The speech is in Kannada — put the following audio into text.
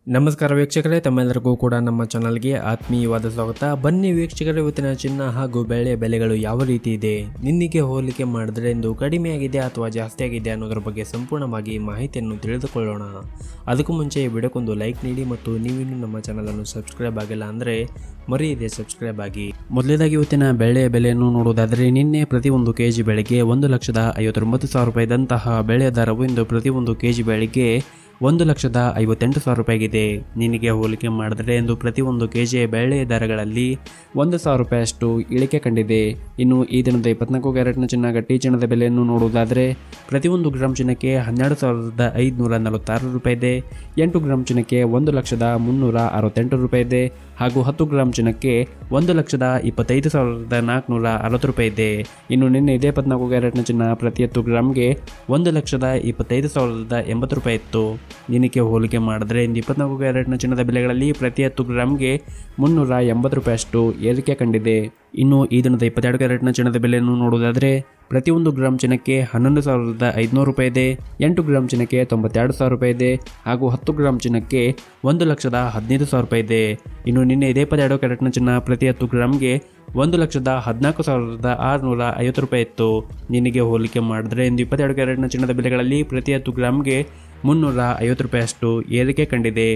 ನಮಸ್ಕಾರ ವೀಕ್ಷಕರೇ, ತಮ್ಮೆಲ್ಲರಿಗೂ ಕೂಡ ನಮ್ಮ ಚಾನಲ್ಗೆ ಆತ್ಮೀಯವಾದ ಸ್ವಾಗತ. ಬನ್ನಿ ವೀಕ್ಷಕರೇ, ಇವತ್ತಿನ ಚಿನ್ನ ಹಾಗೂ ಬೆಳೆ ಬೆಲೆಗಳು ಯಾವ ರೀತಿ ಇದೆ, ನಿನ್ನೆಗೆ ಹೋಲಿಕೆ ಮಾಡಿದ್ರೆ ಇಂದು ಕಡಿಮೆ ಆಗಿದೆ ಅಥವಾ ಜಾಸ್ತಿ ಆಗಿದೆ ಅನ್ನೋದ್ರ ಬಗ್ಗೆ ಸಂಪೂರ್ಣವಾಗಿ ಮಾಹಿತಿಯನ್ನು ತಿಳಿದುಕೊಳ್ಳೋಣ. ಅದಕ್ಕೂ ಮುಂಚೆ ವಿಡಿಯೋಕ್ಕೊಂದು ಲೈಕ್ ನೀಡಿ ಮತ್ತು ನೀವಿನ್ನೂ ನಮ್ಮ ಚಾನಲನ್ನು ಸಬ್ಸ್ಕ್ರೈಬ್ ಆಗಿಲ್ಲ ಅಂದರೆ ಮರೆಯದೆ ಸಬ್ಸ್ಕ್ರೈಬ್ ಆಗಿ. ಮೊದಲನೇದಾಗಿ ಇವತ್ತಿನ ಬೆಳೆ ಬೆಲೆಯನ್ನು ನೋಡುವುದಾದರೆ, ನಿನ್ನೆ ಪ್ರತಿ ಒಂದು ಕೆಜಿ ಬೆಳೆಗೆ 1,59,000 ರೂಪಾಯಿದಂತಹ ಬೆಳೆ ದರವು ಇಂದು ಪ್ರತಿ ಒಂದು ಕೆಜಿ ಬೆಳೆಗೆ 1,58,000 ರೂಪಾಯಿಗಿದೆ. ನಿನ್ನೆಗೆ ಹೋಲಿಕೆ ಮಾಡಿದರೆ ಇಂದು ಪ್ರತಿ ಒಂದು ಕೆಜಿ ಬೆಳೆ ದರಗಳಲ್ಲಿ 1,000 ರೂಪಾಯಿಯಷ್ಟು ಇಳಿಕೆ ಕಂಡಿದೆ. ಇನ್ನು ಈ ದಿನದ 24 ಕ್ಯಾರೆಟ್ನ ಚಿನ್ನ ಗಟ್ಟಿ ಚಿನ್ನದ ಬೆಲೆಯನ್ನು ನೋಡುವುದಾದರೆ, ಪ್ರತಿ ಒಂದು ಗ್ರಾಮ್ ಚಿನ್ನಕ್ಕೆ 12,546 ರೂಪಾಯಿ ಇದೆ. 8 ಗ್ರಾಮ್ ಚಿನ್ನಕ್ಕೆ 1,0368 ರೂಪಾಯಿ ಇದೆ ಹಾಗೂ 10 ಗ್ರಾಮ್ ಚಿನ್ನಕ್ಕೆ 1,25,460 ರೂಪಾಯಿ ಇದೆ. ಇನ್ನು ನಿನ್ನೆ ಇದೇ 14 ಕ್ಯಾರೆಟ್ನ ಚಿನ್ನ ಪ್ರತಿ 10 ಗ್ರಾಮ್ಗೆ 1,25,080 ರೂಪಾಯಿ ಇತ್ತು. ದಿನಕ್ಕೆ ಹೋಲಿಕೆ ಮಾಡಿದ್ರೆ ಇಂದು 24 ಕ್ಯಾರೆಟ್ನ ಚಿನ್ನದ ಬೆಲೆಗಳಲ್ಲಿ ಪ್ರತಿ 10 ಗ್ರಾಮ್ಗೆ 380 ರೂಪಾಯಿಯಷ್ಟು ಏರಿಕೆ ಕಂಡಿದೆ. ಇನ್ನು ಈ ದಿನದ 22 ಕ್ಯಾರೆಟ್ನ ಚಿನ್ನದ ಬೆಲೆಯನ್ನು ನೋಡುವುದಾದರೆ, ಪ್ರತಿ ಒಂದು ಗ್ರಾಮ್ ಚಿನ್ನಕ್ಕೆ 11,500 ರೂಪಾಯಿ ಇದೆ. 8 ಗ್ರಾಮ್ ಚಿನ್ನಕ್ಕೆ 92,000 ರೂಪಾಯಿ ಇದೆ ಹಾಗೂ 10 ಗ್ರಾಮ್ ಚಿನ್ನಕ್ಕೆ 1,15,000 ರೂಪಾಯಿ ಇದೆ. ಇನ್ನು ನಿನ್ನೆ ಇದೇ 22 ಕ್ಯಾರೆಟ್ನ ಚಿನ್ನ ಪ್ರತಿ 10 ಗ್ರಾಮ್ಗೆ 1,14,650 ರೂಪಾಯಿ ಇತ್ತು. ನಿನ್ನೆಗೆ ಹೋಲಿಕೆ ಮಾಡಿದ್ರೆ ಇಂದು 22 ಕ್ಯಾರೆಟ್ನ ಚಿನ್ನದ ಬೆಲೆಗಳಲ್ಲಿ ಪ್ರತಿ 10 ಗ್ರಾಮ್ಗೆ 350 ರೂಪಾಯಿಯಷ್ಟು ಏರಿಕೆ ಕಂಡಿದೆ.